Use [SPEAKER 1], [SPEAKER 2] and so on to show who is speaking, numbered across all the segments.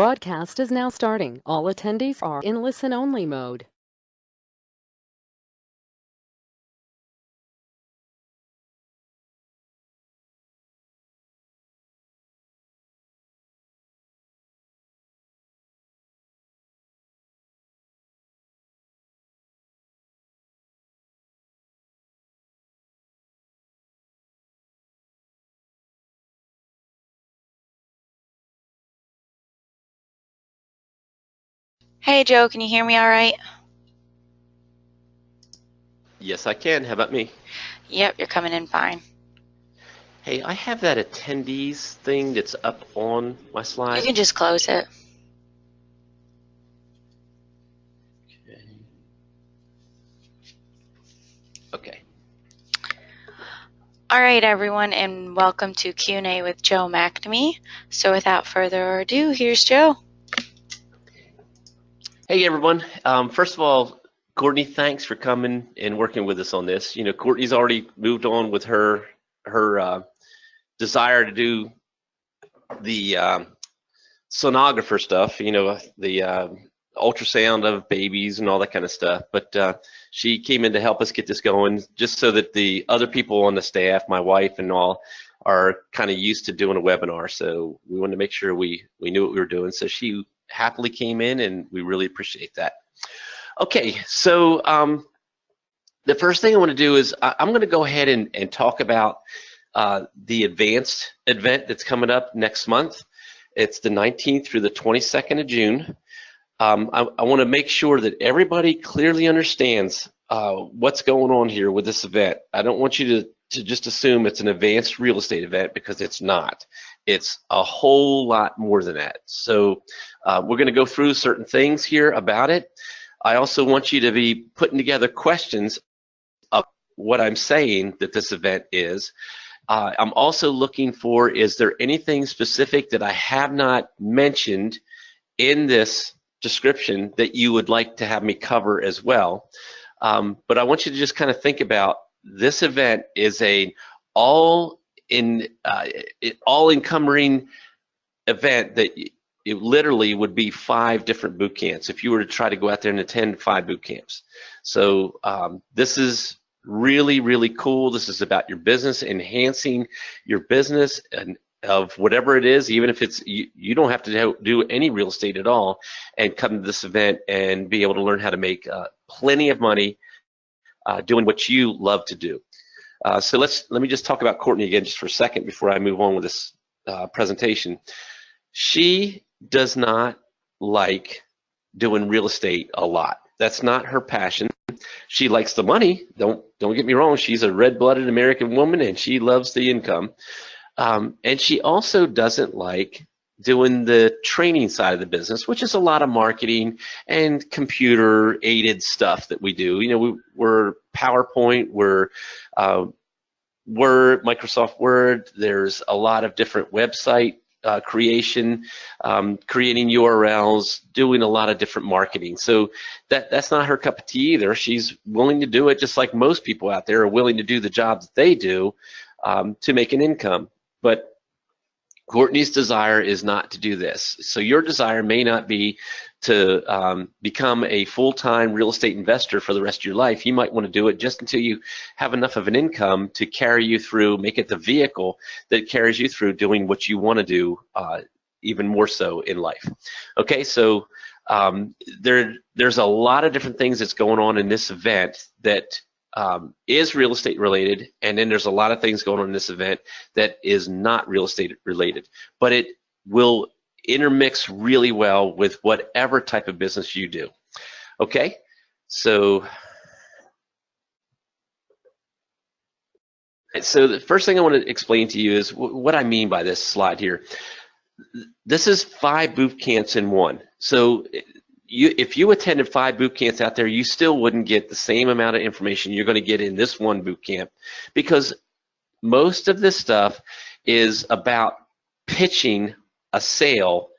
[SPEAKER 1] Broadcast is now starting. All attendees are in listen-only mode.
[SPEAKER 2] Hey Joe, can you hear me all right?
[SPEAKER 3] Yes, I can. How about me?
[SPEAKER 2] Yep, you're coming in fine.
[SPEAKER 3] Hey, I have that attendees thing that's up on my slide.
[SPEAKER 2] You can just close it.
[SPEAKER 3] Okay.
[SPEAKER 2] All right, everyone, and welcome to Q&A with Joe McNamee. So without further ado, here's Joe.
[SPEAKER 3] Hey, everyone. First of all, Courtney, thanks for coming and working with us on this. You know, Courtney's already moved on with her desire to do the sonographer stuff, you know, the ultrasound of babies and all that kind of stuff. But she came in to help us get this going, just so that the other people on the staff, my wife and all, are kind of used to doing a webinar. So we wanted to make sure we knew what we were doing. So she happily came in, and we really appreciate that. Okay, so the first thing I want to do is I'm going to go ahead and talk about the advanced event that's coming up next month. It's the 19th through the 22nd of June. I want to make sure that everybody clearly understands what's going on here with this event. I don't want you to just assume it's an advanced real estate event, because it's not. It's a whole lot more than that. So we're going to go through certain things here about it. I also want you to be putting together questions of what I'm saying that this event is. I'm also looking for, is there anything specific that I have not mentioned in this description that you would like to have me cover as well? But I want you to just kind of think about, this event is a all-encompassing event that it literally would be 5 different boot camps if you were to try to go out there and attend 5 boot camps. So this is really, really cool. This is about your business, enhancing your business and of whatever it is, even if it's you don't have to do any real estate at all, and come to this event and be able to learn how to make plenty of money doing what you love to do. So let me just talk about Courtney again just for a second before I move on with this presentation. She does not like doing real estate a lot. That's not her passion. She likes the money. Don't get me wrong. She's a red-blooded American woman, and she loves the income. And she also doesn't like doing the training side of the business, which is a lot of marketing and computer-aided stuff that we do. You know, we're PowerPoint, we're Word, Microsoft Word. There's a lot of different website creation, creating URLs, doing a lot of different marketing. So that's not her cup of tea either. She's willing to do it, just like most people out there are willing to do the jobs that they do to make an income. But Courtney's desire is not to do this. So your desire may not be to become a full-time real estate investor for the rest of your life. You might want to do it just until you have enough of an income to carry you through, make it the vehicle that carries you through doing what you want to do, even more so in life. Okay, so there's a lot of different things that's going on in this event that is real estate related, and then there's a lot of things going on in this event that is not real estate related, but it will intermix really well with whatever type of business you do. Okay, so the first thing I want to explain to you is what I mean by this slide here. This is 5 boot camps in one. So if you attended 5 boot camps out there, you still wouldn't get the same amount of information you're going to get in this one boot camp, because most of this stuff is about pitching a sale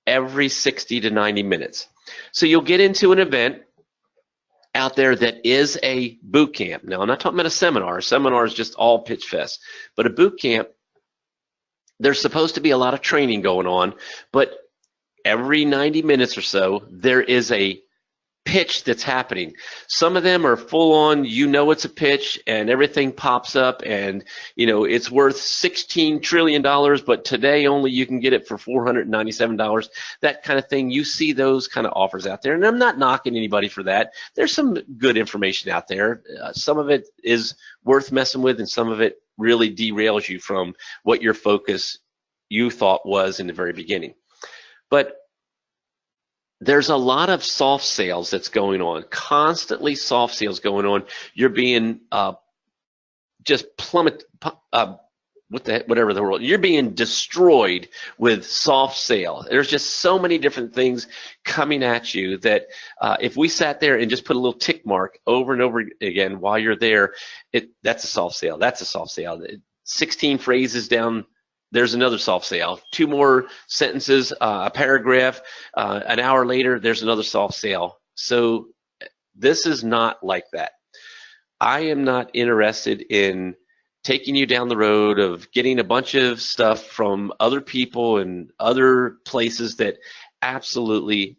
[SPEAKER 3] every 60 to 90 minutes. So you'll get into an event out there that is a boot camp. Now, I'm not talking about a seminar. A seminar is just all pitch fest. But a boot camp, there's supposed to be a lot of training going on, but every 90 minutes or so, there is a pitch that's happening. Some of them are full on, it's a pitch and everything pops up and, it's worth $16 trillion, but today only you can get it for $497. That kind of thing. You see those kind of offers out there. And I'm not knocking anybody for that. There's some good information out there. Some of it is worth messing with and some of it really derails you from what your focus you thought was in the very beginning. But there's a lot of soft sales that's going on, constantly soft sales going on. You're being just whatever the world, you're being destroyed with soft sale. There's just so many different things coming at you that if we sat there and just put a little tick mark over and over again while you're there, that's a soft sale. That's a soft sale. 16 phrases down, there's another soft sale. 2 more sentences, a paragraph, an hour later, there's another soft sale. So this is not like that. I am not interested in taking you down the road of getting a bunch of stuff from other people and other places that absolutely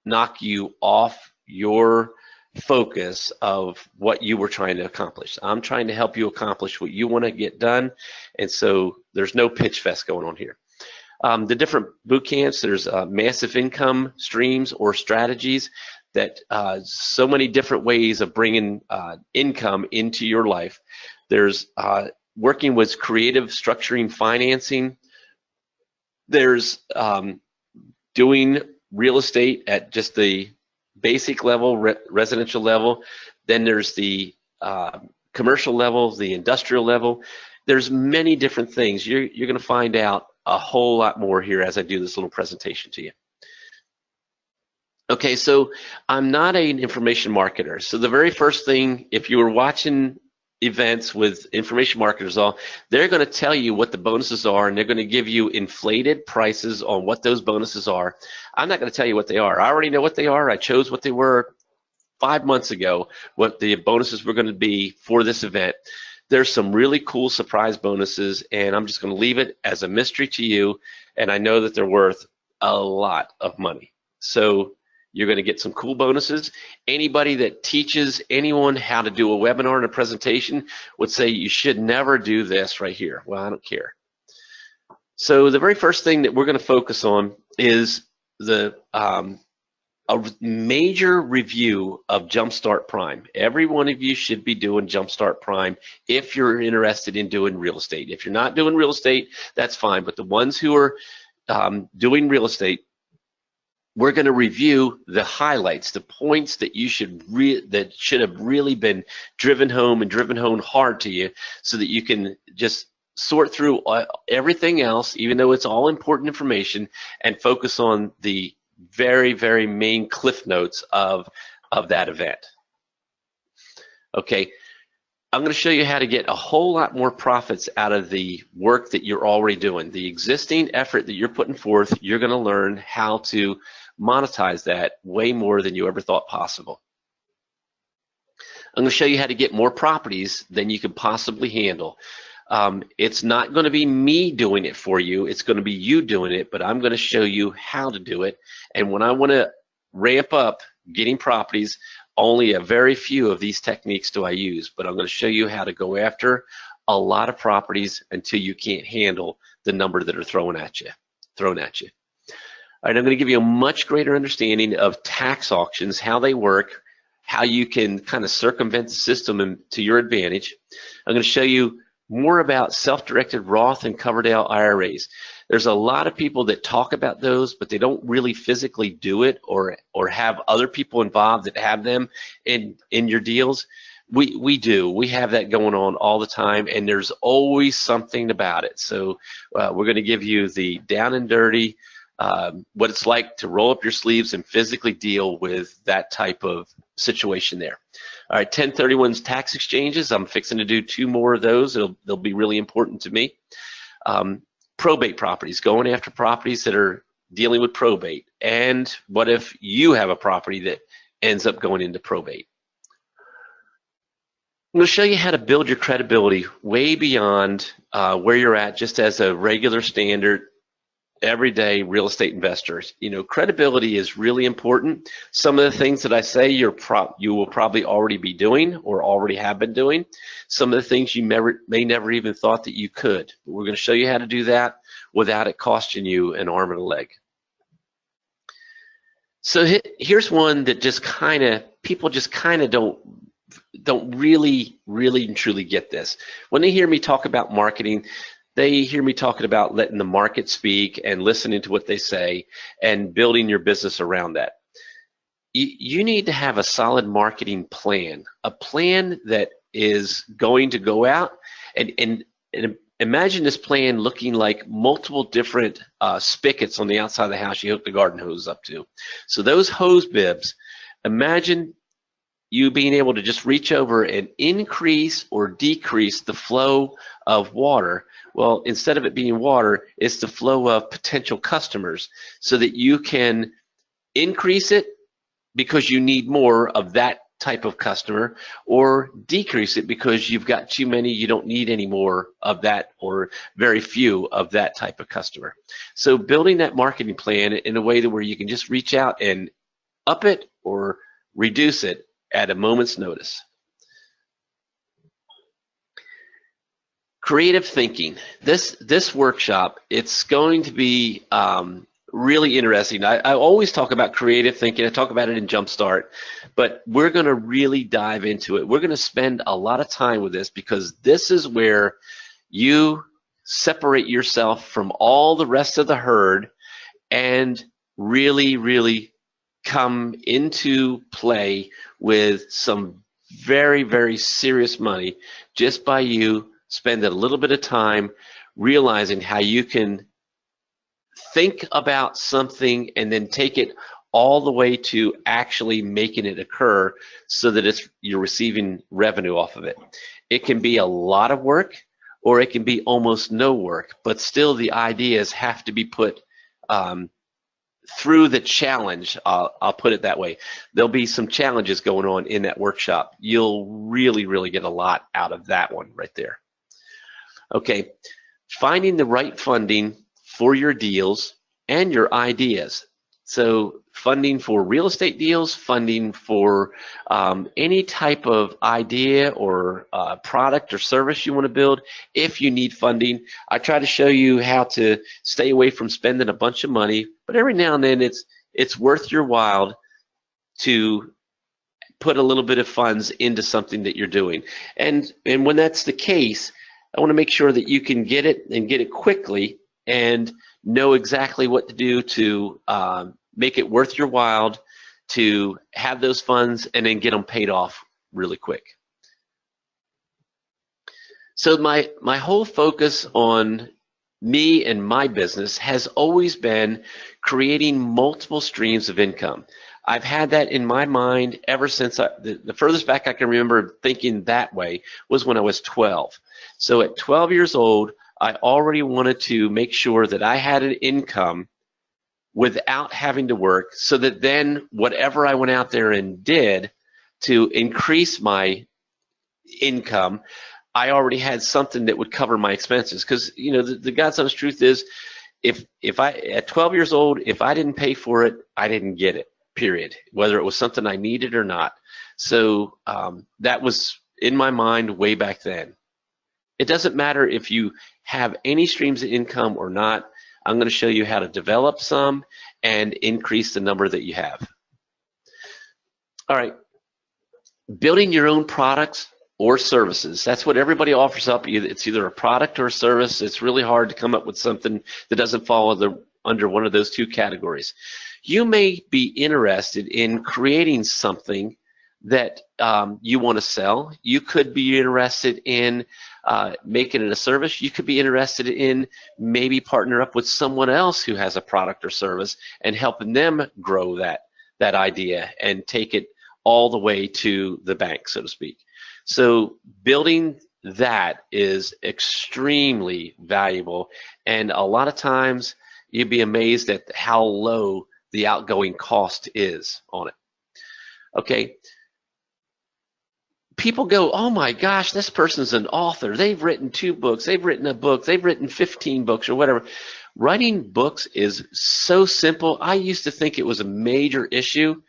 [SPEAKER 3] knock you off your focus of what you were trying to accomplish. I'm trying to help you accomplish what you want to get done, and so there's no pitch fest going on here. The different boot camps, there's massive income streams or strategies that so many different ways of bringing income into your life. There's working with creative structuring financing. There's doing real estate at just the basic level, residential level. Then there's the commercial level, the industrial level. There's many different things. You're going to find out a whole lot more here as I do this little presentation to you. Okay, so I'm not an information marketer. So the very first thing, if you were watching events with information marketers, they're going to tell you what the bonuses are, and they're going to give you inflated prices on what those bonuses are. I'm not going to tell you what they are. I already know what they are. I chose what they were 5 months ago, what the bonuses were going to be for this event. There's some really cool surprise bonuses, and I'm just going to leave it as a mystery to you, and I know that they're worth a lot of money. So you're going to get some cool bonuses. Anybody that teaches anyone how to do a webinar and a presentation would say you should never do this right here. Well, I don't care. So the very first thing that we're going to focus on is a major review of Jumpstart Prime. Every one of you should be doing Jumpstart Prime if you're interested in doing real estate. If you're not doing real estate, that's fine. But the ones who are doing real estate, we're going to review the highlights, the points that you should have really been driven home and driven home hard to you, so that you can just sort through everything else, even though it's all important information, and focus on the very, very main cliff notes of that event. Okay, I'm going to show you how to get a whole lot more profits out of the work that you're already doing. The existing effort that you're putting forth, you're going to learn how to monetize that way more than you ever thought possible. I'm going to show you how to get more properties than you can possibly handle. It's not going to be me doing it for you. It's going to be you doing it, but I'm going to show you how to do it. And when I want to ramp up getting properties, only a very few of these techniques do I use, but I'm going to show you how to go after a lot of properties until you can't handle the number that are thrown at you. All right, I'm going to give you a much greater understanding of tax auctions, how they work, how you can kind of circumvent the system to your advantage. I'm going to show you more about self-directed Roth and Coverdell IRAs. There's a lot of people that talk about those, but they don't really physically do it or have other people involved that have them in your deals. We do. We have that going on all the time, and there's always something about it. So we're going to give you the down and dirty, what it's like to roll up your sleeves and physically deal with that type of situation there. All right, 1031's tax exchanges. I'm fixing to do 2 more of those. They'll be really important to me. Probate properties, going after properties that are dealing with probate. And what if you have a property that ends up going into probate? I'm going to show you how to build your credibility way beyond where you're at just as a regular standard everyday real estate investors. You know, credibility is really important. Some of the things that I say you will probably already be doing or already have been doing. Some of the things you may never even thought that you could. But we're going to show you how to do that without it costing you an arm and a leg. So here's one that just people just kind of don't really and truly get this. When they hear me talk about marketing, they hear me talking about letting the market speak and listening to what they say and building your business around that. You need to have a solid marketing plan, a plan that is going to go out and imagine this plan looking like multiple different spigots on the outside of the house you hook the garden hose up to. So those hose bibs, imagine you being able to just reach over and increase or decrease the flow of water. Well, instead of it being water, it's the flow of potential customers so that you can increase it because you need more of that type of customer, or decrease it because you've got too many, you don't need any more of that, or very few of that type of customer. So building that marketing plan in a way that where you can just reach out and up it or reduce it at a moment's notice. Creative thinking. This workshop, it's going to be really interesting. I always talk about creative thinking. I talk about it in Jumpstart, but we're going to really dive into it. We're going to spend a lot of time with this because this is where you separate yourself from all the rest of the herd and really come into play with some very serious money just by you spending a little bit of time realizing how you can think about something and then take it all the way to actually making it occur so that you're receiving revenue off of it. It can be a lot of work or it can be almost no work, but still the ideas have to be put through the challenge. I'll put it that way. There'll be some challenges going on in that workshop. You'll really get a lot out of that one right there. Okay, finding the right funding for your deals and your ideas. So funding for real estate deals, funding for any type of idea or product or service you want to build. If you need funding, I try to show you how to stay away from spending a bunch of money, but every now and then it's worth your while to put a little bit of funds into something that you're doing. And when that's the case, I want to make sure that you can get it and get it quickly and know exactly what to do to make it worth your while to have those funds and then get them paid off really quick. So my whole focus on me and my business has always been creating multiple streams of income. I've had that in my mind ever since the furthest back I can remember thinking that way was when I was 12. So at 12 years old, I already wanted to make sure that I had an income without having to work, so that then whatever I went out there and did to increase my income, I already had something that would cover my expenses. Because you know, the God's honest truth is, if I at 12 years old, if I didn't pay for it, I didn't get it. Period. Whether it was something I needed or not. So that was in my mind way back then. It doesn't matter if you have any streams of income or not. I'm going to show you how to develop some and increase the number that you have. All right. Building your own products or services. That's what everybody offers up. It's either a product or a service. It's really hard to come up with something that doesn't fall under one of those two categories. You may be interested in creating something that you want to sell. You could be interested in making it a service. You could be interested in maybe partner up with someone else who has a product or service and helping them grow that idea and take it all the way to the bank, so to speak. So building that is extremely valuable, and a lot of times you'd be amazed at how low the outgoing cost is on it. Okay. People go, oh my gosh, this person's an author. They've written 2 books. They've written a book. They've written 15 books or whatever. Writing books is so simple. I used to think it was a major issue.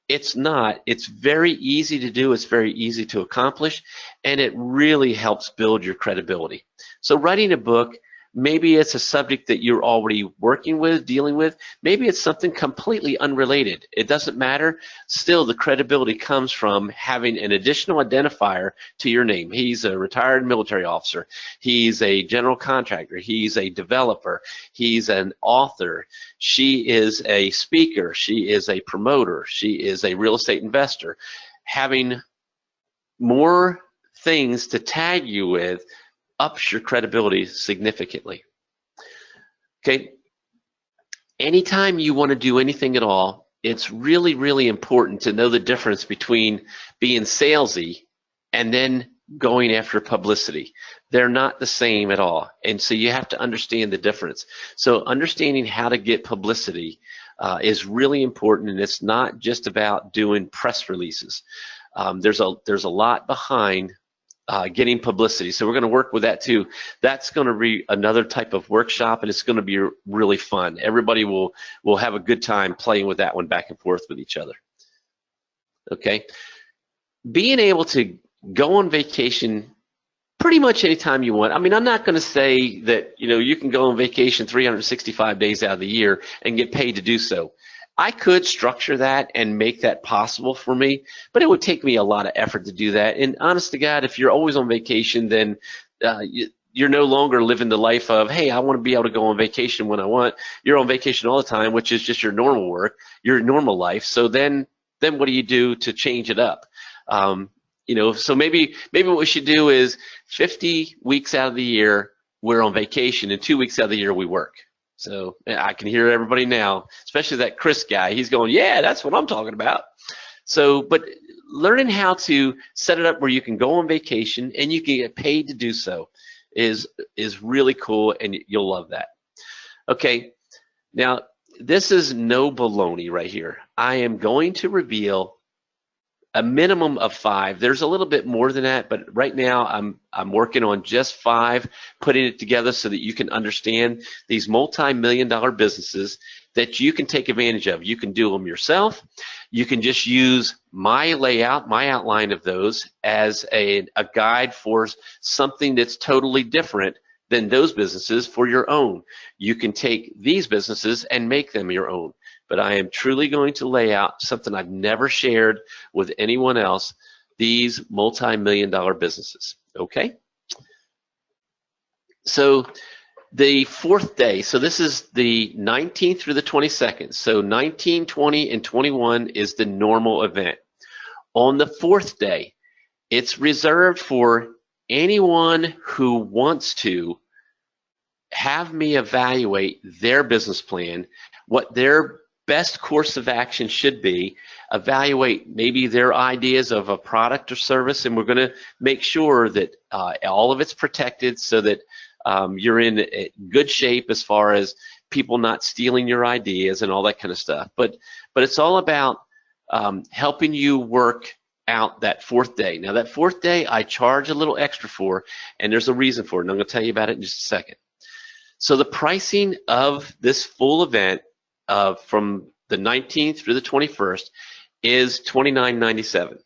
[SPEAKER 3] It's not. It's very easy to do. It's very easy to accomplish, and it really helps build your credibility. So writing a book, maybe it's a subject that you're already working with, dealing with. Maybe it's something completely unrelated. It doesn't matter. Still, the credibility comes from having an additional identifier to your name. He's a retired military officer. He's a general contractor. He's a developer. He's an author. She is a speaker. She is a promoter. She is a real estate investor. Having more things to tag you with ups your credibility significantly. Okay, anytime you want to do anything at all, it's really, really important to know the difference between being salesy and then going after publicity. They're not the same at all, and so you have to understand the difference. So understanding how to get publicity is really important, and it's not just about doing press releases. There's a lot behind getting publicity. So we're going to work with that too. That's going to be another type of workshop, and it's going to be really fun. Everybody will have a good time playing with that one back and forth with each other. Okay. Being able to go on vacation pretty much anytime you want. I mean, I'm not going to say that, you can go on vacation 365 days out of the year and get paid to do so. I could structure that and make that possible for me, but it would take me a lot of effort to do that. And honest to God, if you're always on vacation, then you're no longer living the life of, hey, I want to be able to go on vacation when I want. You're on vacation all the time, which is just your normal work, your normal life. So then what do you do to change it up? So maybe what we should do is 50 weeks out of the year, we're on vacation, and 2 weeks out of the year, we work. So I can hear everybody now, especially that Chris guy. He's going, yeah, that's what I'm talking about. So, but learning how to set it up where you can go on vacation and you can get paid to do so is really cool, and you'll love that. Okay, now this is no baloney right here. I am going to reveal a minimum of 5. There's a little bit more than that, but right now I'm working on just 5, putting it together so that you can understand these multi-million-dollar businesses that you can take advantage of. You can do them yourself. You can just use my layout, my outline of those as a guide for something that's totally different than those businesses for your own. You can take these businesses and make them your own. But I am truly going to lay out something I've never shared with anyone else, these multi-million-dollar businesses, okay? So the 4th day, so this is the 19th through the 22nd. So 19, 20, and 21 is the normal event. On the 4th day, it's reserved for anyone who wants to have me evaluate their business plan, what their best course of action should be, evaluate maybe their ideas of a product or service, and we're going to make sure that all of it's protected so that you're in good shape as far as people not stealing your ideas and all that kind of stuff. But it's all about helping you work out that 4th day. Now that 4th day I charge a little extra for, and there's a reason for it, and I'm going to tell you about it in just a second. So the pricing of this full event from the 19th through the 21st is $29.97.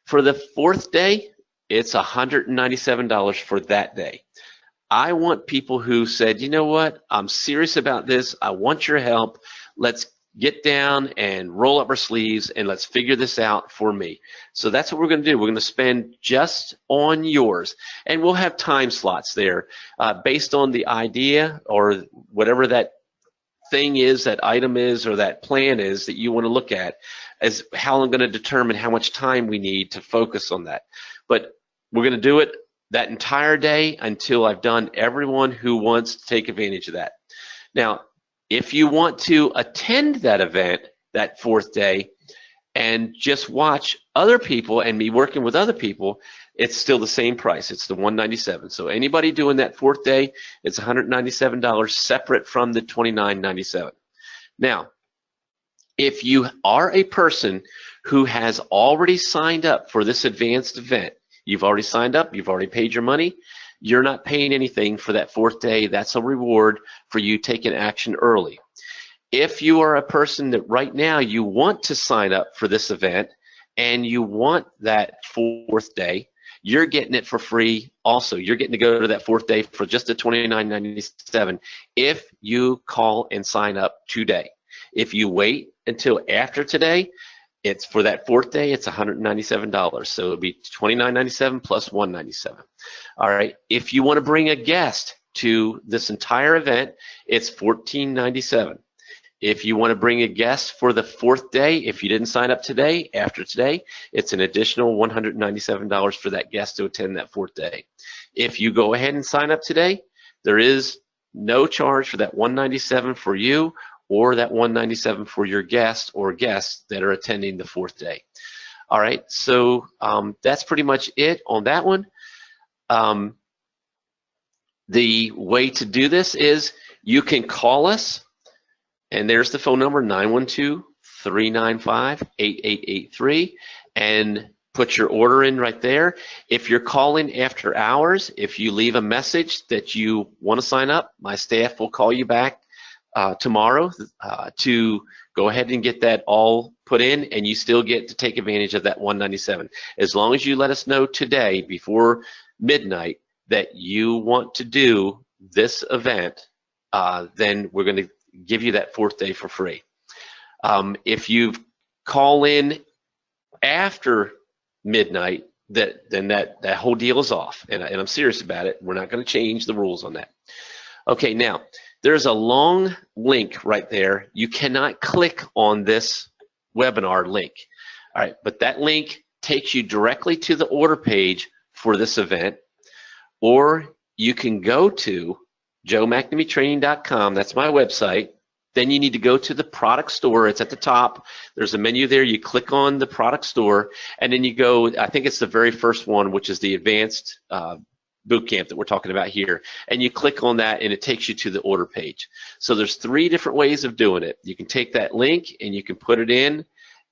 [SPEAKER 3] For the 4th day, it's $197 for that day. I want people who said, you know what, I'm serious about this, I want your help, let's get down and roll up our sleeves and let's figure this out for me. So that's what we're going to do. We're going to spend just on yours, and we'll have time slots there based on the idea or whatever that thing is, that item is, or that plan is that you want to look at, as how I'm going to determine how much time we need to focus on that. But we're going to do it that entire day until I've done everyone who wants to take advantage of that. Now, if you want to attend that event, that 4th day, and just watch other people and be working with other people, it's still the same price. It's the $197. So anybody doing that 4th day, it's $197 separate from the $29.97. Now, if you are a person who has already signed up for this advanced event, you've already signed up, you've already paid your money, You're not paying anything for that 4th day. That's a reward for you taking action early. If you are a person that right now you want to sign up for this event and you want that 4th day, you're getting it for free also. You're getting to go to that 4th day for just the $29.97 if you call and sign up today. If you wait until after today, it's for that 4th day, it's $197. So it'll be $29.97 plus $197. All right. If you want to bring a guest to this entire event, it's $14.97. If you want to bring a guest for the 4th day, if you didn't sign up today, after today, it's an additional $197 for that guest to attend that 4th day. If you go ahead and sign up today, there is no charge for that $197 for you or that $197 for your guest or guests that are attending the 4th day. All right, so that's pretty much it on that one. The way to do this is you can call us, and there's the phone number, 912-395-8883, and put your order in right there. If you're calling after hours, if you leave a message that you want to sign up, my staff will call you back tomorrow to go ahead and get that all put in, and you still get to take advantage of that $197. As long as you let us know today before midnight that you want to do this event, then we're going to give you that 4th day for free. If you call in after midnight, then that whole deal is off, and I'm serious about it. We're not going to change the rules on that. Okay, now there's a long link right there. You cannot click on this webinar link. All right, but that link takes you directly to the order page for this event, or you can go to joemcnamytraining.com. That's my website. Then you need to go to the product store. It's at the top. There's a menu there. You click on the product store, and then you go, I think it's the very first one, which is the advanced boot camp that we're talking about here. And you click on that, and it takes you to the order page. So there's 3 different ways of doing it. You can take that link, and you can put it in,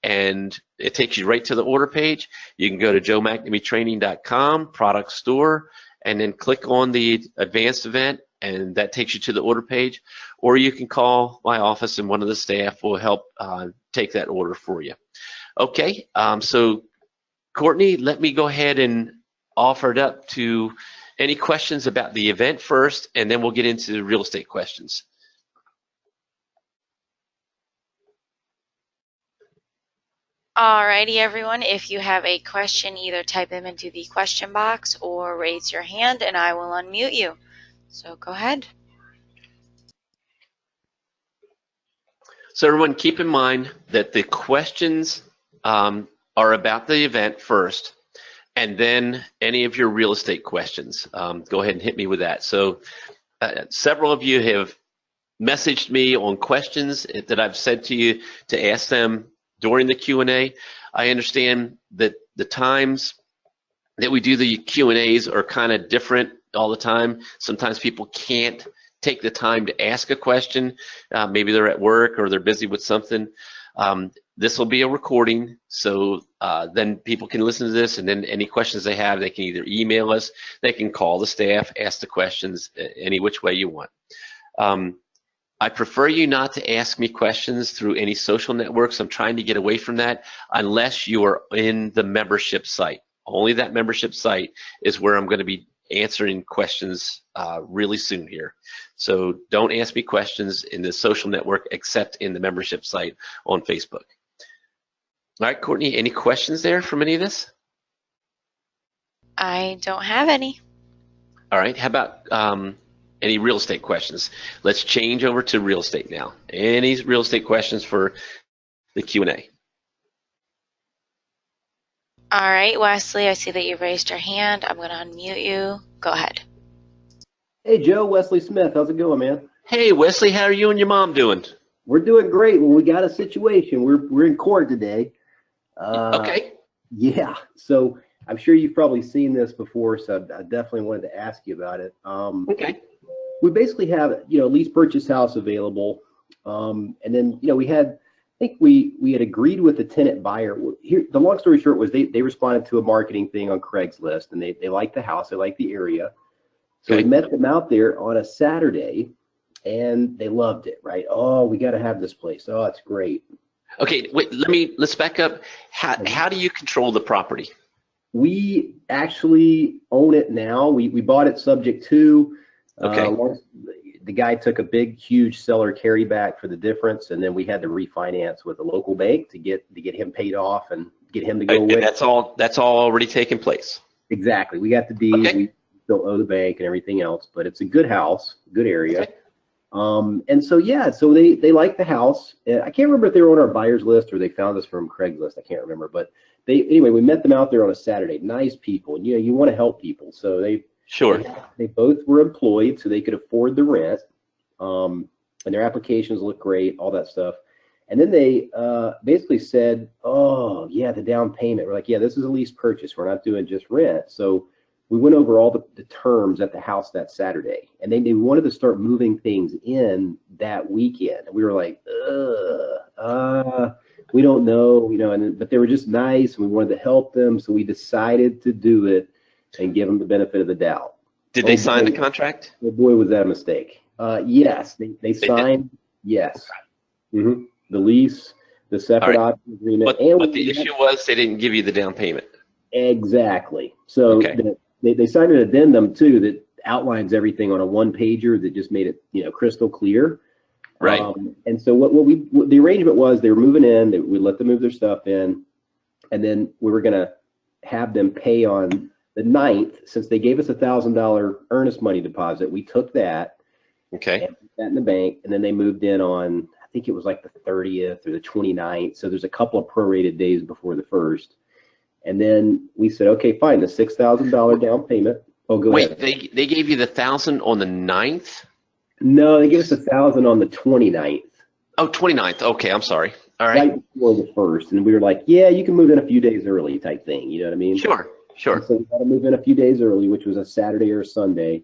[SPEAKER 3] and it takes you right to the order page. You can go to joemcnamytraining.com, product store, and then click on the advanced event, and that takes you to the order page. Or you can call my office, and one of the staff will help take that order for you. Okay, so Courtney, let me go ahead and offer it up to any questions about the event first, and then we'll get into the real estate questions.
[SPEAKER 2] Alrighty, everyone. If you have a question, either type them into the question box or raise your hand, and I will unmute you. So go ahead.
[SPEAKER 3] So everyone, keep in mind that the questions are about the event first, and then any of your real estate questions. Go ahead and hit me with that. So several of you have messaged me on questions that I've said to you to ask them during the Q&A. I understand that the times that we do the Q&As are kind of different all the time. Sometimes people can't take the time to ask a question. Maybe they're at work or they're busy with something. This will be a recording, so then people can listen to this, and then any questions they have, they can either email us, they can call the staff, ask the questions any which way you want. I prefer you not to ask me questions through any social networks. I'm trying to get away from that unless you are in the membership site. Only that membership site is where I'm going to be answering questions really soon here. So don't ask me questions in the social network except in the membership site on Facebook. All right, Courtney, any questions there from any of this?
[SPEAKER 2] I don't have any.
[SPEAKER 3] All right, how about any real estate questions? Let's change over to real estate now. Any real estate questions for the Q&A?
[SPEAKER 2] All right, Wesley, I see that you've raised your hand. I'm going to unmute you. Go ahead.
[SPEAKER 4] Hey, Joe, Wesley Smith. How's it going, man?
[SPEAKER 3] Hey, Wesley, how are you and your mom doing?
[SPEAKER 4] We're doing great. Well, we got a situation. We're in court today.
[SPEAKER 3] Okay.
[SPEAKER 4] Yeah. So I'm sure you've probably seen this before, so I definitely wanted to ask you about it.
[SPEAKER 3] Okay.
[SPEAKER 4] We basically have, lease purchase house available. And then, we had, I think we had agreed with the tenant buyer. Here, the long story short was they responded to a marketing thing on Craigslist, and they liked the house, they liked the area. So
[SPEAKER 3] Okay.
[SPEAKER 4] we met them out there on a Saturday, and they loved it, right? Oh, we got to have this place. Oh, it's great.
[SPEAKER 3] Okay, wait, let's back up. How do you control the property?
[SPEAKER 4] We actually own it now. We bought it subject to.
[SPEAKER 3] Okay.
[SPEAKER 4] The guy took a big, huge seller carryback for the difference, and then we had to refinance with a local bank to get him paid off and get him to go
[SPEAKER 3] And
[SPEAKER 4] away.
[SPEAKER 3] that's all already taken place.
[SPEAKER 4] Exactly. We got the deed.
[SPEAKER 3] Okay.
[SPEAKER 4] We still owe the bank and everything else, but it's a good house, good area.
[SPEAKER 3] Okay.
[SPEAKER 4] And so yeah, so they like the house. I can't remember if they were on our buyers list or they found us from Craigslist. I can't remember, but anyway, we met them out there on a Saturday. Nice people, and you want to help people, so
[SPEAKER 3] Sure.
[SPEAKER 4] they both were employed, so they could afford the rent. And their applications look great, all that stuff. And then they basically said, "Oh yeah, the down payment." We're like, "Yeah, this is a lease purchase. We're not doing just rent." So we went over all the terms at the house that Saturday, and they wanted to start moving things in that weekend. And we were like, we don't know, but they were just nice, and we wanted to help them, so we decided to do it and give them the benefit of the doubt.
[SPEAKER 3] Did they sign the contract?
[SPEAKER 4] Oh boy, was that a mistake. Yes, they signed, yes. Mm-hmm. The lease, the separate option agreement.
[SPEAKER 3] But the issue was they didn't give you the down payment.
[SPEAKER 4] Exactly. So
[SPEAKER 3] Okay.
[SPEAKER 4] they signed an addendum too that outlines everything on a one-pager that just made it crystal clear.
[SPEAKER 3] Right.
[SPEAKER 4] And so what the arrangement was, they were moving in, we let them move their stuff in, and then we were gonna have them pay on the 9th. Since they gave us $1,000 earnest money deposit, we took that
[SPEAKER 3] Okay.
[SPEAKER 4] and put that in the bank, and then they moved in on, I think it was like the 30th or the 29th. So there's a couple of prorated days before the 1st. And then we said, okay, fine, the $6,000 down payment. Oh, go ahead.
[SPEAKER 3] Wait, they gave you the 1,000 on the 9th?
[SPEAKER 4] No, they gave us $1,000 on the 29th.
[SPEAKER 3] Oh, 29th. Okay, I'm sorry. All right.
[SPEAKER 4] Right before the 1st. And we were like, yeah, you can move in a few days early type thing. You know what I mean?
[SPEAKER 3] Sure.
[SPEAKER 4] And so we had to move in a few days early, which was a Saturday or a Sunday.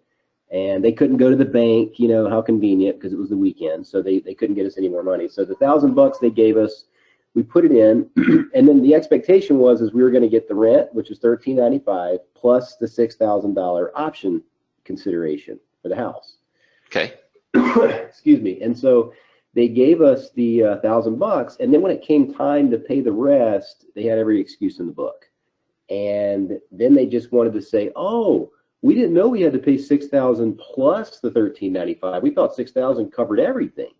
[SPEAKER 4] And they couldn't go to the bank, how convenient, because it was the weekend. So they couldn't get us any more money. So the $1,000 they gave us, we put it in. And then the expectation was we were going to get the rent, which is $1,395, plus the $6,000 option consideration for the house.
[SPEAKER 3] Okay.
[SPEAKER 4] Excuse me. And so they gave us the $1,000, and then when it came time to pay the rest, they had every excuse in the book. And then they just wanted to say, "Oh, we didn't know we had to pay $6,000 plus the $1,395. We thought $6,000 covered everything."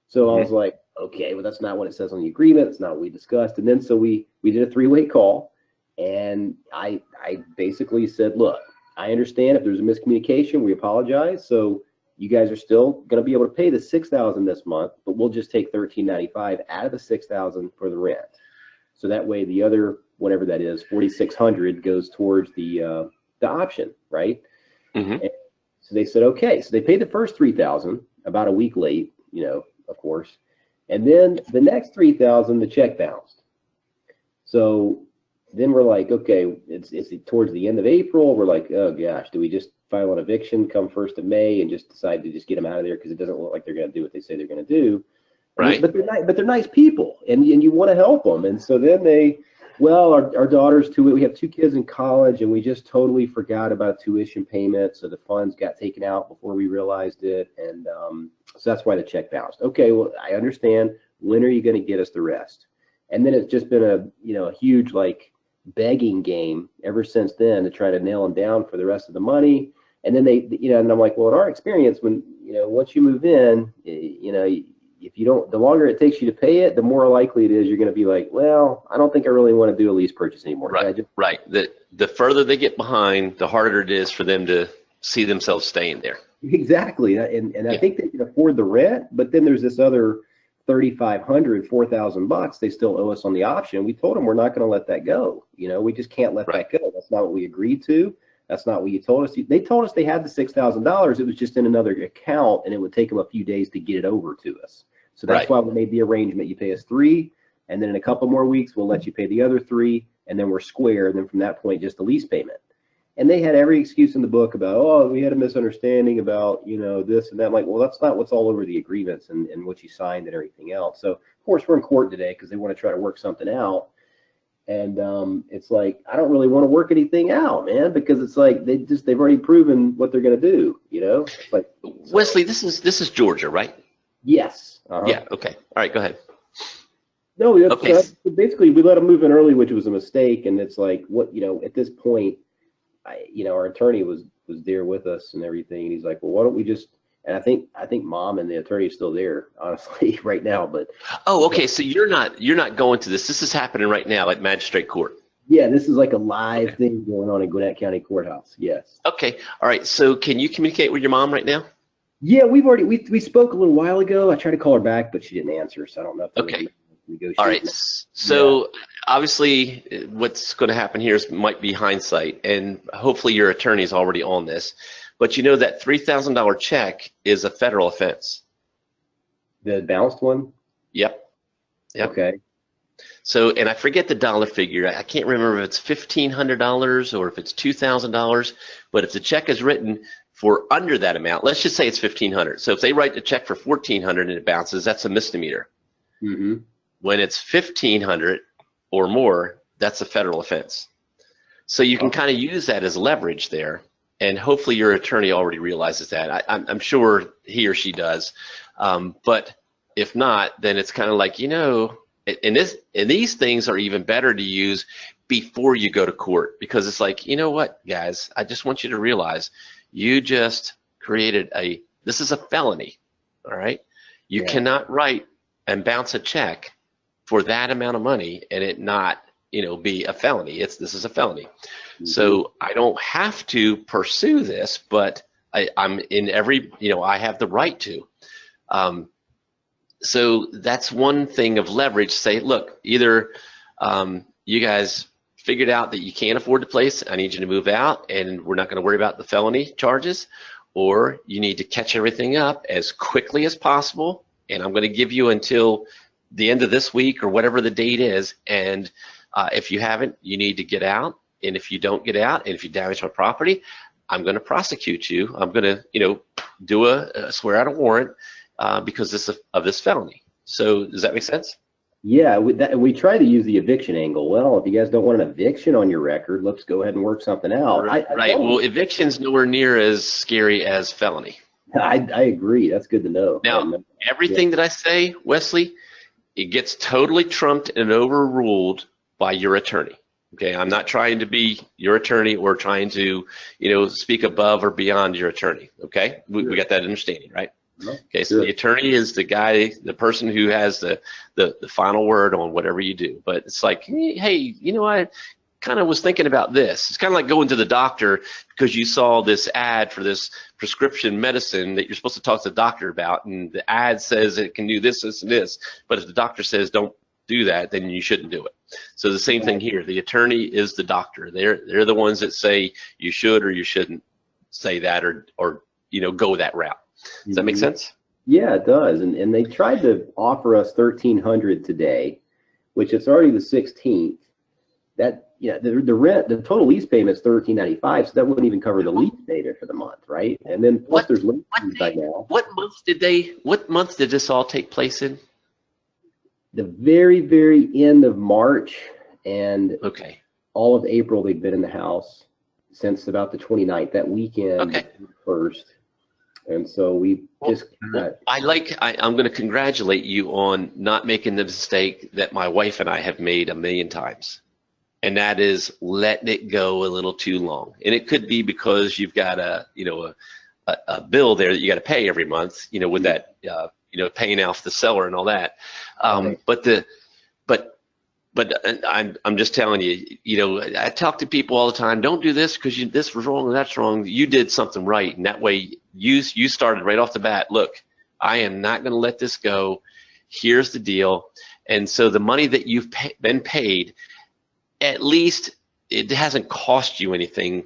[SPEAKER 4] So I was like, "Okay, well that's not what it says on the agreement. It's not what we discussed." And then so we did a three-way call, and I basically said, "Look, I understand if there's a miscommunication. We apologize. So you guys are still going to be able to pay the $6,000 this month, but we'll just take $1,395 out of the $6,000 for the rent. So that way the other, whatever that is, $4,600 goes towards the option, right?"
[SPEAKER 3] Mm-hmm.
[SPEAKER 4] So they said, okay. So they paid the first $3,000 about a week late, of course. And then the next $3,000, the check bounced. So then we're like, okay, it's towards the end of April. We're like, oh gosh, do we just file an eviction come 1st of May and just decide to just get them out of there because it doesn't look like they're going to do what they say they're going to do?
[SPEAKER 3] Right.
[SPEAKER 4] But they're nice people, and you want to help them. And so then our daughter's we have 2 kids in college, and we just totally forgot about tuition payment, so the funds got taken out before we realized it, and so that's why the check bounced. Okay, well, I understand. When are you going to get us the rest? And then it's just been a huge begging game ever since then to try to nail them down for the rest of the money. And then and I'm like, well, in our experience, when once you move in, if you don't, the longer it takes you to pay it, the more likely it is you're going to be like, well, I don't think I really want to do a lease purchase anymore.
[SPEAKER 3] Right. Right. The further they get behind, the harder it is for them to see themselves staying there.
[SPEAKER 4] Exactly. And I think they can afford the rent, but then there's this other $3,500, $4,000 they still owe us on the option. We told them we're not going to let that go. We just can't let that go. That's not what we agreed to. That's not what you told us. They told us they had the $6,000. It was just in another account, and it would take them a few days to get it over to us. So that's why we made the arrangement. You pay us $3,000, and then in a couple more weeks, we'll let you pay the other $3,000, and then we're square. And then from that point, just a lease payment. And they had every excuse in the book about, oh, we had a misunderstanding about, this and that. I'm like, well, that's not what's all over the agreements and what you signed and everything else. So, of course, we're in court today because they want to try to work something out. And it's like, I don't really want to work anything out, man, because it's like they've already proven what they're going to do, you know? It's like,
[SPEAKER 3] Wesley, this is Georgia, right?
[SPEAKER 4] yes.
[SPEAKER 3] Yeah. Okay. All right. Go ahead.
[SPEAKER 4] No,
[SPEAKER 3] Okay.
[SPEAKER 4] basically we let them move in early, which was a mistake. And it's like, what, you know, at this point, our attorney was there with us and everything. And he's like, well, why don't we just, and I think mom and the attorney is still there, honestly, right now. But
[SPEAKER 3] Oh, okay. So you're not going to this. This is happening right now at magistrate court.
[SPEAKER 4] yeah, this is like a live thing going on in Gwinnett County Courthouse. Yes.
[SPEAKER 3] Okay. All right. So can you communicate with your mom right now?
[SPEAKER 4] Yeah, we spoke a little while ago. I tried to call her back, but she didn't answer. So I don't know if
[SPEAKER 3] Okay.
[SPEAKER 4] negotiate.
[SPEAKER 3] All right. So obviously, what's going to happen here might be hindsight, and hopefully your attorney is already on this. But you know that $3,000 check is a federal offense.
[SPEAKER 4] The balanced one.
[SPEAKER 3] Yep. Yep.
[SPEAKER 4] Okay.
[SPEAKER 3] So, and I forget the dollar figure. I can't remember if it's $1,500 or if it's $2,000. But if the check is written for under that amount, let's just say it's $1,500. So if they write the check for $1,400 and it bounces, that's a misdemeanor.
[SPEAKER 4] Mm-hmm.
[SPEAKER 3] When it's $1,500 or more, that's a federal offense. So you can kind of use that as leverage there, and hopefully your attorney already realizes that. I'm sure he or she does, but if not, then it's kind of like, you know, and these things are even better to use before you go to court, because it's like, you know what, guys, I just want you to realize you just created this is a felony, all right? You cannot write and bounce a check for that amount of money and it not, you know, be a felony. This is a felony. Mm-hmm. So I don't have to pursue this, but I'm in every, you know, I have the right to. So that's one thing of leverage. Say, look, either you guys figured out that you can't afford the place, I need you to move out and we're not going to worry about the felony charges, or you need to catch everything up as quickly as possible, and I'm going to give you until the end of this week or whatever the date is, and if you haven't, you need to get out, and if you don't get out, and if you damage my property, I'm going to prosecute you. I'm going to, you know, do a swear out a warrant because of this felony. So does that make sense?
[SPEAKER 4] Yeah, we try to use the eviction angle. Well, if you guys don't want an eviction on your record, let's go ahead and work something out.
[SPEAKER 3] Right. Well, eviction's nowhere near as scary as felony.
[SPEAKER 4] I agree. That's good to know.
[SPEAKER 3] Now, everything that I say, Wesley, it gets totally trumped and overruled by your attorney. Okay, I'm not trying to be your attorney or trying to, you know, speak above or beyond your attorney. Okay, we got that understanding, right? Okay, so the attorney is the guy, the person who has the final word on whatever you do. But it's like, hey, you know, I kind of was thinking about this. It's kind of like going to the doctor because you saw this ad for this prescription medicine that you're supposed to talk to the doctor about, and the ad says it can do this, this, and this. But if the doctor says don't do that, then you shouldn't do it. So the same thing here. The attorney is the doctor. They're the ones that say you should or you shouldn't say that or you know, go that route. Does that make sense?
[SPEAKER 4] Yeah, it does. And they tried to offer us $1,300 today, which it's already the 16th. That, yeah, the rent, the total lease payment is $1,395, so that wouldn't even cover the lease payment for the month, right? And then plus there's late fees by now.
[SPEAKER 3] What month did this all take place in?
[SPEAKER 4] The very, very end of March, and
[SPEAKER 3] okay,
[SPEAKER 4] all of April they've been in the house since about the 29th, that weekend,
[SPEAKER 3] okay,
[SPEAKER 4] first. And so we just
[SPEAKER 3] I'm going to congratulate you on not making the mistake that my wife and I have made a million times. And that is letting it go a little too long. And it could be because you've got a bill there that you got to pay every month, you know, with that, you know, paying off the seller and all that. But I'm just telling you, you know, I talk to people all the time. Don't do this because this was wrong and that's wrong. You did something right, and that way you started right off the bat. Look, I am not going to let this go. Here's the deal. And so the money that you've been paid, at least it hasn't cost you anything,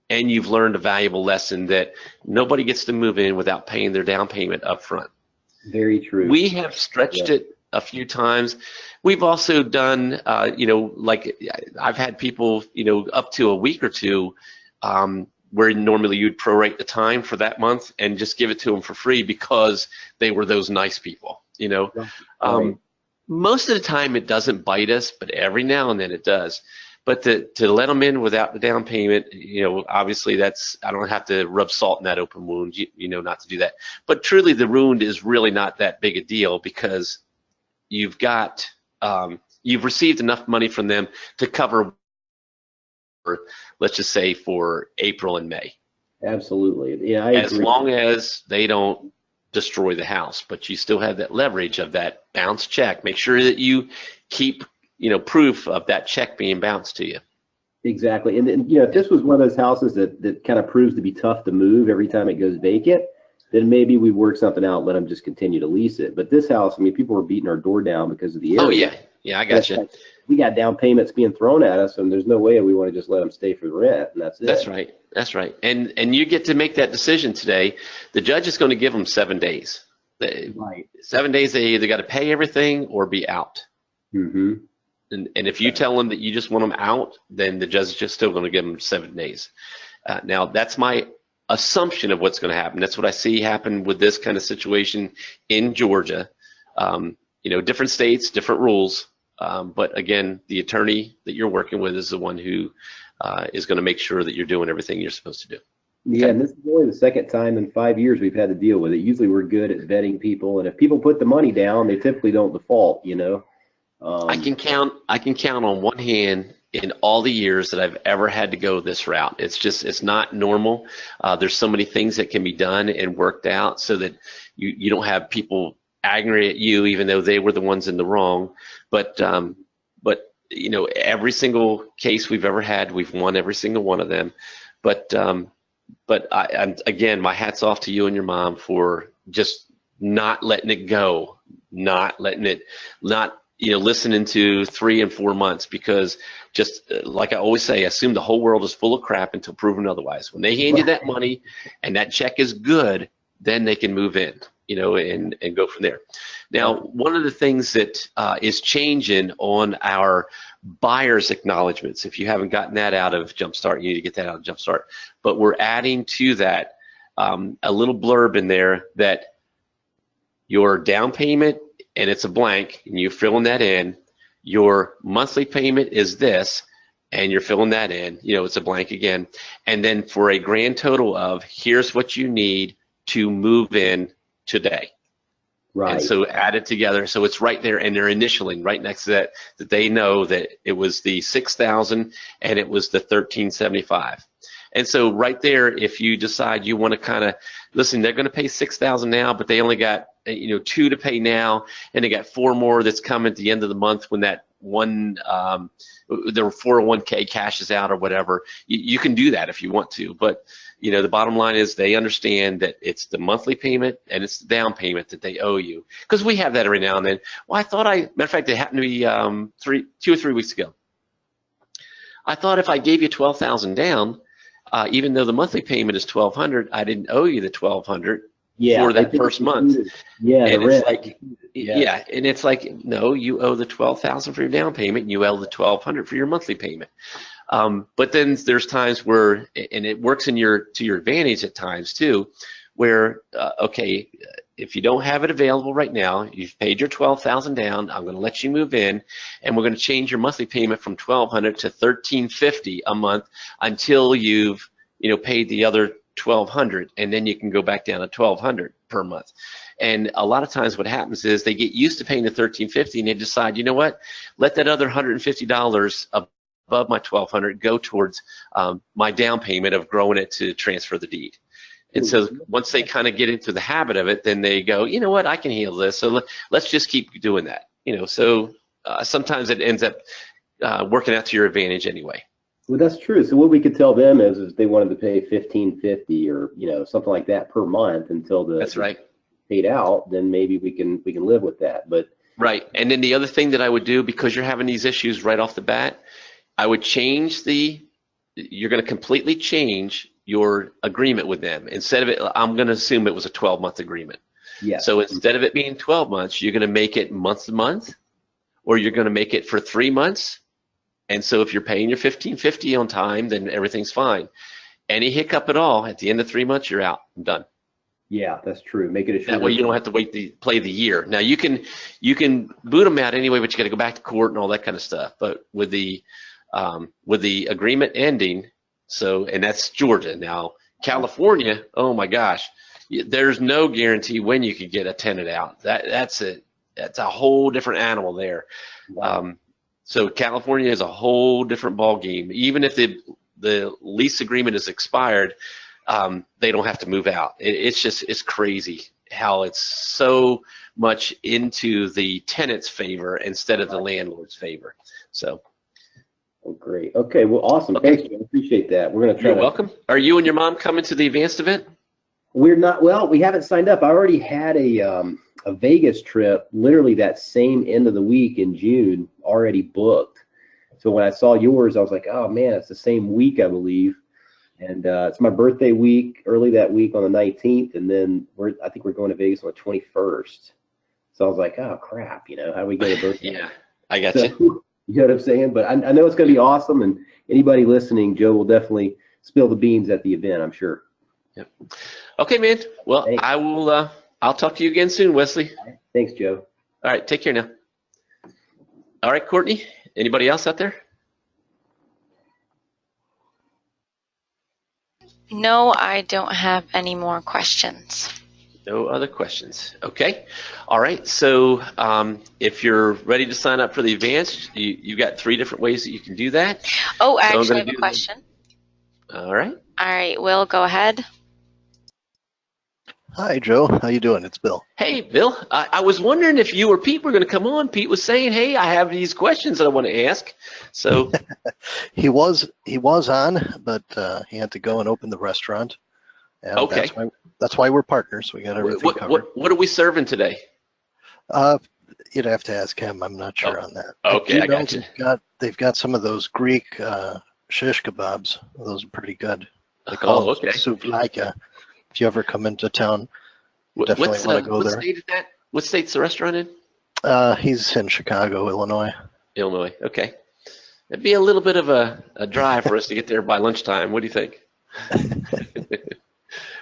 [SPEAKER 3] and you've learned a valuable lesson that nobody gets to move in without paying their down payment up front.
[SPEAKER 4] Very true.
[SPEAKER 3] We have stretched it a few times. We've also done, you know, like I've had people, you know, up to a week or two where normally you'd prorate the time for that month and just give it to them for free because they were those nice people, you know. Most of the time it doesn't bite us, but every now and then it does. But to let them in without the down payment, obviously I don't have to rub salt in that open wound, not to do that. But truly the wound is really not that big a deal because you've received enough money from them to cover, let's just say, for April and May.
[SPEAKER 4] Absolutely. Yeah, I
[SPEAKER 3] as
[SPEAKER 4] agree.
[SPEAKER 3] long as they don't destroy the house, but you still have that leverage of that bounce check. Make sure that you keep proof of that check being bounced to you.
[SPEAKER 4] Exactly. And then, if this was one of those houses that kind of proves to be tough to move every time it goes vacant, then maybe we work something out, let them just continue to lease it. But this house, I mean, people were beating our door down because of the area.
[SPEAKER 3] Oh yeah, yeah, I got you.
[SPEAKER 4] Like, we got down payments being thrown at us, and there's no way we want to just let them stay for the rent, and that's it.
[SPEAKER 3] That's right. That's right. And you get to make that decision today. The judge is going to give them 7 days.
[SPEAKER 4] Right.
[SPEAKER 3] 7 days, they either got to pay everything or be out.
[SPEAKER 4] Mm-hmm.
[SPEAKER 3] And if you tell them that you just want them out, then the judge is just still going to give them 7 days. Now, that's my assumption of what's going to happen. That's what I see happen with this kind of situation in Georgia. Different states, different rules. But again, the attorney that you're working with is the one who is going to make sure that you're doing everything you're supposed to do.
[SPEAKER 4] Yeah, and this is only the second time in 5 years we've had to deal with it. Usually we're good at vetting people, and if people put the money down, they typically don't default,
[SPEAKER 3] I can count on one hand in all the years that I've ever had to go this route. It's not normal. There's so many things that can be done and worked out so that you don't have people angry at you even though they were the ones in the wrong. But every single case we've ever had, we've won every single one of them. But again, my hat's off to you and your mom for just not letting it go, not listening to 3 and 4 months, because just like I always say, assume the whole world is full of crap until proven otherwise. When they hand you that money and that check is good, then they can move in, and go from there. Now, one of the things that is changing on our buyer's acknowledgments, if you haven't gotten that out of Jumpstart, you need to get that out of Jumpstart. But we're adding to that a little blurb in there that your down payment, and it's a blank, and you're filling that in. Your monthly payment is this, and you're filling that in. It's a blank again. And then for a grand total of, here's what you need to move in today.
[SPEAKER 4] Right.
[SPEAKER 3] And so add it together. So it's right there, and they're initialing right next to that they know that it was the $6,000 and it was the $1,375. And so right there, if you decide you want to kind of, listen, they're going to pay $6,000 now, but they only got 2 to pay now, and they got 4 more that's coming at the end of the month when that one their 401k cashes out or whatever. You can do that if you want to, but the bottom line is they understand that it's the monthly payment and it's the down payment that they owe you, because we have that every now and then. Well, matter of fact, it happened to me 2 or 3 weeks ago. I thought if I gave you $12,000 down, even though the monthly payment is $1,200, I didn't owe you the $1,200 for that first month.
[SPEAKER 4] Yeah,
[SPEAKER 3] and
[SPEAKER 4] the
[SPEAKER 3] it's
[SPEAKER 4] rent.
[SPEAKER 3] like, yeah, and it's like, no, you owe the $12,000 for your down payment, and you owe the $1,200 for your monthly payment. But then there's times where, and it works to your advantage at times too, where okay, if you don't have it available right now, you've paid your $12,000 down, I'm going to let you move in, and we're going to change your monthly payment from $1,200 to $1,350 a month until you've paid the other $1,200, and then you can go back down to $1,200 per month. And a lot of times what happens is they get used to paying the $1,350, and they decide, you know what, let that other $150 above my $1,200 go towards my down payment of growing it to transfer the deed. And so once they kind of get into the habit of it, then they go, you know what, I can handle this, so let's just keep doing that. So sometimes it ends up working out to your advantage anyway.
[SPEAKER 4] Well, that's true. So what we could tell them is if they wanted to pay $1,550 or something like that per month until
[SPEAKER 3] that's right,
[SPEAKER 4] paid out, then maybe we can live with that. But
[SPEAKER 3] right. And then the other thing that I would do, because you're having these issues right off the bat, I would change you're going to completely change your agreement with them. Instead of it, I'm going to assume it was a 12-month agreement.
[SPEAKER 4] Yeah.
[SPEAKER 3] So instead of it being 12 months, you're going to make it month to month, or you're going to make it for 3 months. And so if you're paying your $1,550 on time, then everything's fine. Any hiccup at all, at the end of 3 months, you're out. I'm done.
[SPEAKER 4] Yeah, that's true. Make it a shorter.
[SPEAKER 3] That way you don't have to wait to play the year. Now you can boot them out anyway, but you got to go back to court and all that kind of stuff. But with the agreement ending, and that's Georgia. Now California, oh my gosh, there's no guarantee when you could get a tenant out. That's a whole different animal there.
[SPEAKER 4] Wow.
[SPEAKER 3] So California is a whole different ball game. Even if the lease agreement is expired, they don't have to move out. It's crazy how it's so much into the tenant's favor instead of the landlord's favor. So.
[SPEAKER 4] Oh, great. Okay. Well, awesome.
[SPEAKER 3] Okay.
[SPEAKER 4] Thanks, Joe. Appreciate that. We're going to try.
[SPEAKER 3] You're welcome. Are you and your mom coming to the advanced event?
[SPEAKER 4] We're not. Well, we haven't signed up. I already had a Vegas trip, literally that same end of the week in June, already booked. So when I saw yours, I was like, oh man, it's the same week, I believe. And it's my birthday week, early that week on the 19th, and then I think we're going to Vegas on the 21st. So I was like, oh crap, how do we get a birthday?
[SPEAKER 3] Yeah, I got you.
[SPEAKER 4] You know what I'm saying? But I know it's going to be awesome, and anybody listening, Joe will definitely spill the beans at the event, I'm sure.
[SPEAKER 3] Yep. Okay, man. Well,
[SPEAKER 4] Thanks.
[SPEAKER 3] I will. I'll talk to you again soon, Wesley.
[SPEAKER 4] Thanks, Joe.
[SPEAKER 3] All right, take care now. All right, Courtney. Anybody else out there?
[SPEAKER 2] No, I don't have any more questions.
[SPEAKER 3] No other questions. Okay. All right. So if you're ready to sign up for the advanced, you've got 3 different ways that you can do that.
[SPEAKER 2] Oh, I
[SPEAKER 3] So I'm
[SPEAKER 2] actually
[SPEAKER 3] gonna
[SPEAKER 2] have a
[SPEAKER 3] do
[SPEAKER 2] question.
[SPEAKER 3] All right.
[SPEAKER 2] All right, Will, go ahead.
[SPEAKER 5] Hi, Joe. How you doing? It's Bill.
[SPEAKER 3] Hey, Bill. I was wondering if you or Pete were going to come on. Pete was saying, hey, I have these questions that I want to ask. So
[SPEAKER 5] He was on, but he had to go and open the restaurant. And
[SPEAKER 3] Okay.
[SPEAKER 5] That's why we're partners. We got everything covered.
[SPEAKER 3] what are we serving today?
[SPEAKER 5] You'd have to ask him. I'm not sure on that.
[SPEAKER 3] Okay, I
[SPEAKER 5] do know
[SPEAKER 3] got you.
[SPEAKER 5] They've got some of those Greek shish kebabs. Those are pretty good. They call
[SPEAKER 3] Oh,
[SPEAKER 5] them
[SPEAKER 3] okay.
[SPEAKER 5] souvlaki. If you ever come into town, you
[SPEAKER 3] What
[SPEAKER 5] definitely want to go
[SPEAKER 3] what
[SPEAKER 5] there.
[SPEAKER 3] state is that? What state's the restaurant in?
[SPEAKER 5] He's in Chicago, Illinois.
[SPEAKER 3] Illinois. Okay. It'd be a little bit of a drive for us to get there by lunchtime. What do you think?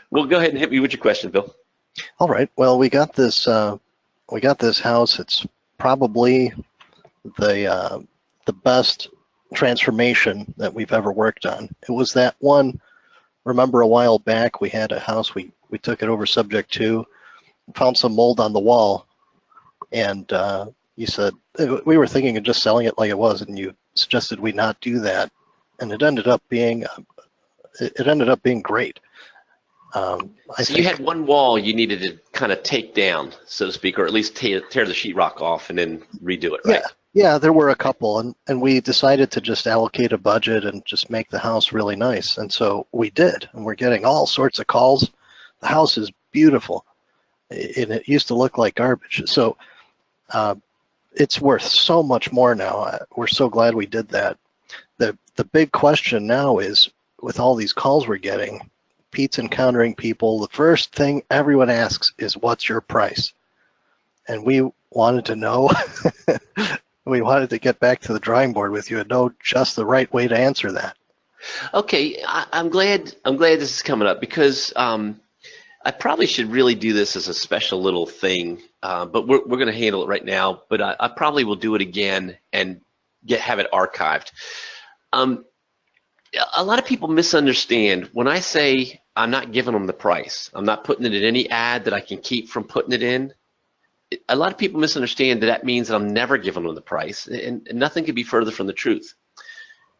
[SPEAKER 3] Well, go ahead and hit me with your question, Bill.
[SPEAKER 5] All right. Well, we got this house. It's probably the best transformation that we've ever worked on. It was that one. Remember a while back we had a house. We took it over subject to, found some mold on the wall, and you said we were thinking of just selling it like it was, and you suggested we not do that, and it ended up being great.
[SPEAKER 3] So you had one wall you needed to kind of take down, so to speak, or at least tear the sheetrock off and then redo it, right?
[SPEAKER 5] Yeah, there were a couple, and we decided to just allocate a budget and just make the house really nice, and so we did, and we're getting all sorts of calls. The house is beautiful, and it used to look like garbage, so it's worth so much more now. We're so glad we did that. The big question now is, with all these calls we're getting, Pete's encountering people, the first thing everyone asks is, what's your price? And we wanted to know, we wanted to get back to the drawing board with you and know just the right way to answer that.
[SPEAKER 3] Okay, I'm glad this is coming up, because I probably should really do this as a special little thing, but we're going to handle it right now. But I probably will do it again and have it archived. A lot of people misunderstand when I say I'm not giving them the price. I'm not putting it in any ad that I can keep from putting it in. A lot of people misunderstand that means that I'm never giving them the price, and nothing could be further from the truth.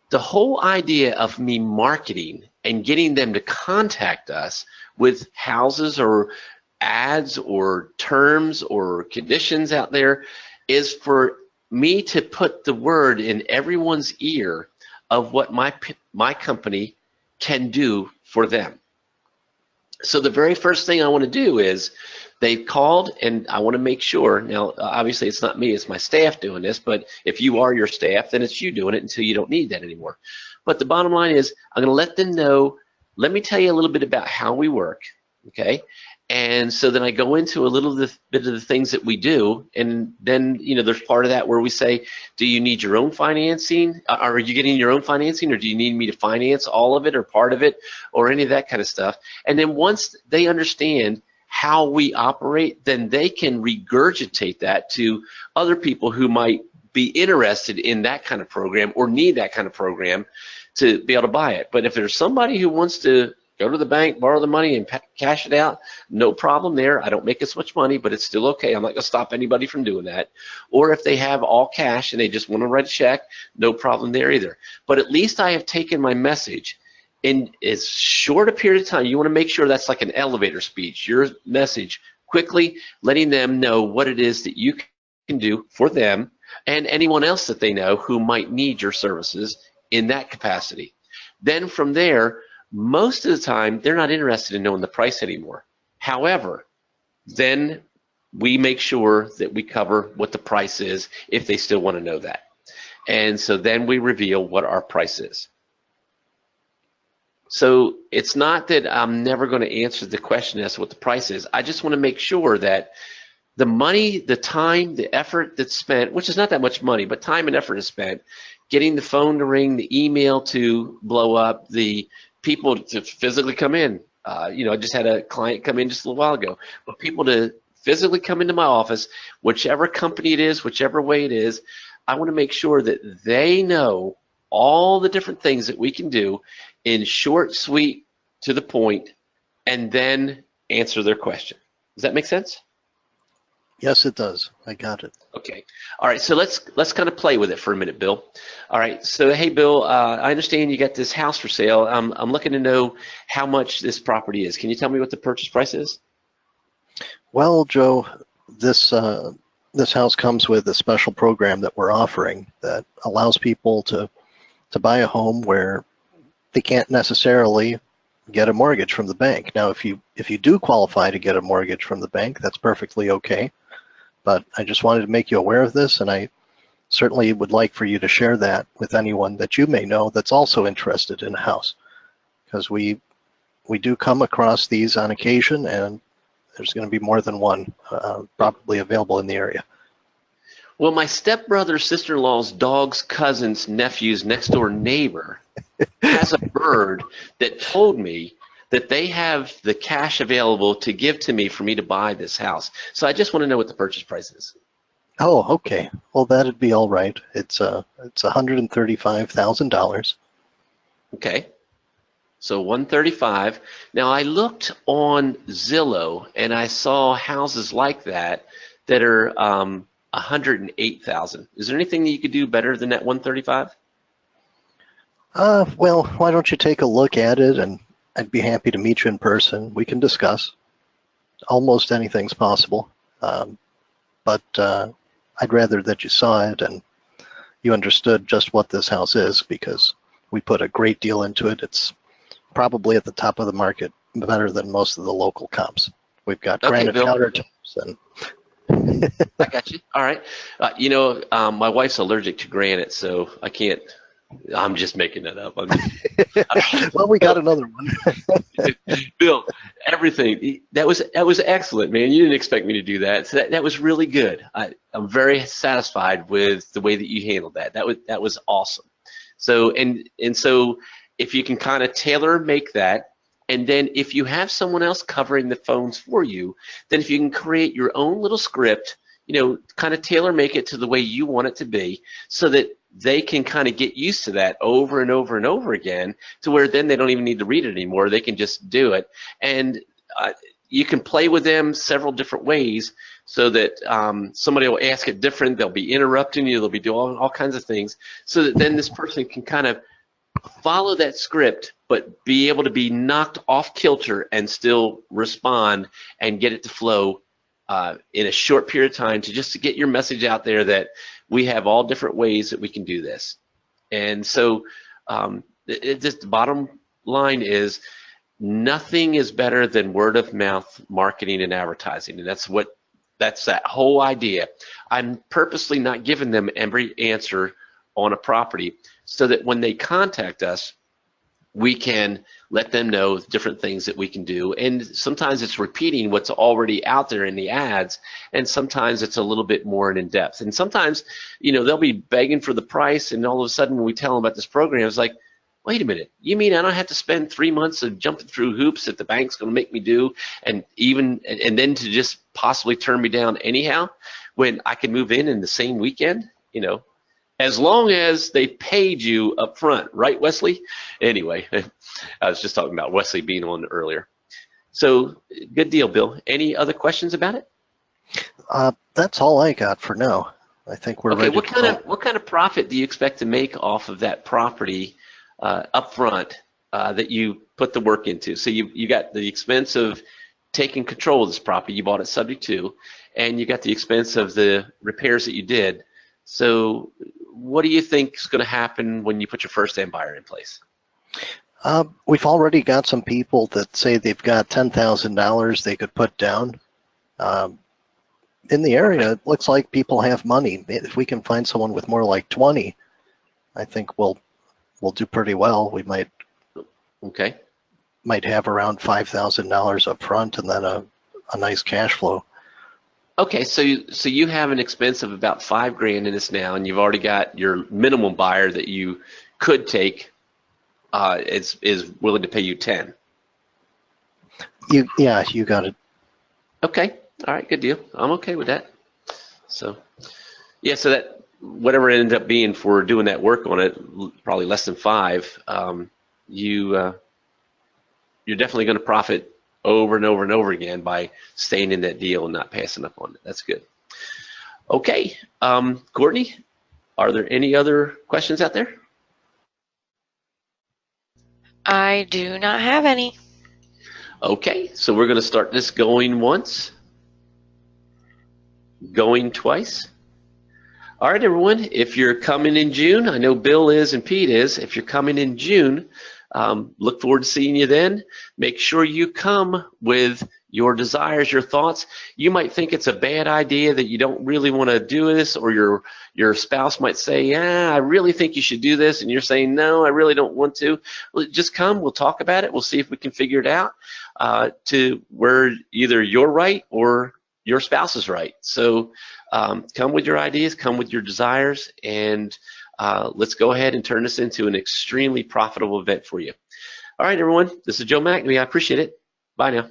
[SPEAKER 3] The whole idea of me marketing and getting them to contact us with houses or ads or terms or conditions out there is for me to put the word in everyone's ear of what my company can do for them. So the very first thing I want to do is, they've called, and I want to make sure. Now, obviously, it's not me, it's my staff doing this, but if you are your staff, then it's you doing it until you don't need that anymore. But the bottom line is, I'm going to let them know, let me tell you a little bit about how we work, okay? And so then I go into a little bit of the things that we do, and then, there's part of that where we say, do you need your own financing? Are you getting your own financing, or do you need me to finance all of it or part of it or any of that kind of stuff? And then once they understand how we operate, then they can regurgitate that to other people who might be interested in that kind of program or need that kind of program to be able to buy it. But if there's somebody who wants to go to the bank, borrow the money, and cash it out, no problem there. I don't make as much money, but it's still okay. I'm not going to stop anybody from doing that. Or if they have all cash and they just want to write a check, no problem there either. But at least I have taken my message in as short a period of time. You want to make sure that's like an elevator speech, your message, quickly letting them know what it is that you can do for them and anyone else that they know who might need your services in that capacity. Then from there, most of the time, they're not interested in knowing the price anymore. However, then we make sure that we cover what the price is if they still want to know that. And so then we reveal what our price is. So it's not that I'm never going to answer the question as to what the price is. I just want to make sure that the money, the time, the effort that's spent, which is not that much money, but time and effort is spent, getting the phone to ring, the email to blow up, the people to physically come in. I just had a client come in just a little while ago, but people to physically come into my office, whichever company it is, whichever way it is, I want to make sure that they know all the different things that we can do in short, sweet, to the point, and then answer their question. Does that make sense?
[SPEAKER 5] Yes, it does. I got it.
[SPEAKER 3] Okay. All right. So let's kind of play with it for a minute, Bill. All right. So hey, Bill, I understand you got this house for sale. I'm looking to know how much this property is. Can you tell me what the purchase price is?
[SPEAKER 5] Well, Joe, this house comes with a special program that we're offering that allows people to buy a home where they can't necessarily get a mortgage from the bank. Now, if you do qualify to get a mortgage from the bank, that's perfectly okay. But I just wanted to make you aware of this, and I certainly would like for you to share that with anyone that you may know that's also interested in a house, because we do come across these on occasion, and there's going to be more than one probably available in the area.
[SPEAKER 3] Well, my stepbrother, sister-in-law's dog's cousin's nephew's next door neighbor has a bird that told me that they have the cash available to give to me for me to buy this house. So I just want to know what the purchase price is.
[SPEAKER 5] Oh, okay. Well, that'd be all right. It's $135,000.
[SPEAKER 3] Okay. So 135. Now I looked on Zillow and I saw houses like that are 108,000. Is there anything that you could do better than that 135?
[SPEAKER 5] Well, why don't you take a look at it, and I'd be happy to meet you in person. We can discuss. Almost anything's possible. But I'd rather that you saw it and you understood just what this house is, because we put a great deal into it. It's probably at the top of the market, better than most of the local comps. We've got granite countertops and
[SPEAKER 3] I got you. All right. My wife's allergic to granite, so I can't. I'm just making that up.
[SPEAKER 5] Well, we got another one.
[SPEAKER 3] Bill, everything that was excellent, man. You didn't expect me to do that, so that was really good. I'm very satisfied with the way that you handled that. That was awesome. So so if you can kind of tailor make that, and then if you have someone else covering the phones for you, then if you can create your own little script, kind of tailor make it to the way you want it to be, so that they can kind of get used to that over and over and over again, to where then they don't even need to read it anymore. They can just do it. And you can play with them several different ways, so that somebody will ask it different. They'll be interrupting you. They'll be doing all kinds of things, so that then this person can kind of follow that script, but be able to be knocked off kilter and still respond and get it to flow in a short period of time, to get your message out there that we have all different ways that we can do this. And so the bottom line is, nothing is better than word of mouth marketing and advertising. And that's that whole idea. I'm purposely not giving them every answer on a property, so that when they contact us, we can let them know different things that we can do. And sometimes it's repeating what's already out there in the ads, and sometimes it's a little bit more in depth. And sometimes, they'll be begging for the price, and all of a sudden when we tell them about this program, it's like, wait a minute, you mean I don't have to spend 3 months of jumping through hoops that the bank's going to make me do, and then to just possibly turn me down anyhow, when I can move in the same weekend, you know, as long as they paid you up front, right, Wesley? Anyway, I was just talking about Wesley being on earlier. So good deal, Bill. Any other questions about it?
[SPEAKER 5] That's all I got for now. I think we're ready.
[SPEAKER 3] What kind of profit do you expect to make off of that property up front that you put the work into? So you got the expense of taking control of this property, you bought it subject to, and you got the expense of the repairs that you did. So what do you think is going to happen when you put your first-time buyer in place?
[SPEAKER 5] We've already got some people that say they've got $10,000 they could put down. In the area, it looks like people have money. If we can find someone with more like 20, I think we'll do pretty well. We might have around $5,000 up front and then a nice cash flow.
[SPEAKER 3] Okay, so you have an expense of about $5,000 in this now, and you've already got your minimum buyer that you could take is willing to pay you 10.
[SPEAKER 5] Yeah, you got it.
[SPEAKER 3] Okay, all right, good deal. I'm okay with that. So, yeah, so that whatever it ended up being for doing that work on it, probably less than 5. You're definitely going to profit over and over and over again by staying in that deal and not passing up on it. That's good. Okay, Courtney, are there any other questions out there?
[SPEAKER 2] I do not have any.
[SPEAKER 3] Okay, so we're going to start this going once, going twice. All right, everyone, if you're coming in June, I know Bill is and Pete is. If you're coming in June, look forward to seeing you then. Make sure you come with your desires, your thoughts. You might think it's a bad idea, that you don't really want to do this, or your spouse might say, yeah, I really think you should do this, and you're saying, no, I really don't want to. Well, just come, we'll talk about it, we'll see if we can figure it out to where either you're right or your spouse is right. So come with your ideas, come with your desires, and let's go ahead and turn this into an extremely profitable event for you. All right, everyone, this is Joe McNamee. I appreciate it. Bye now.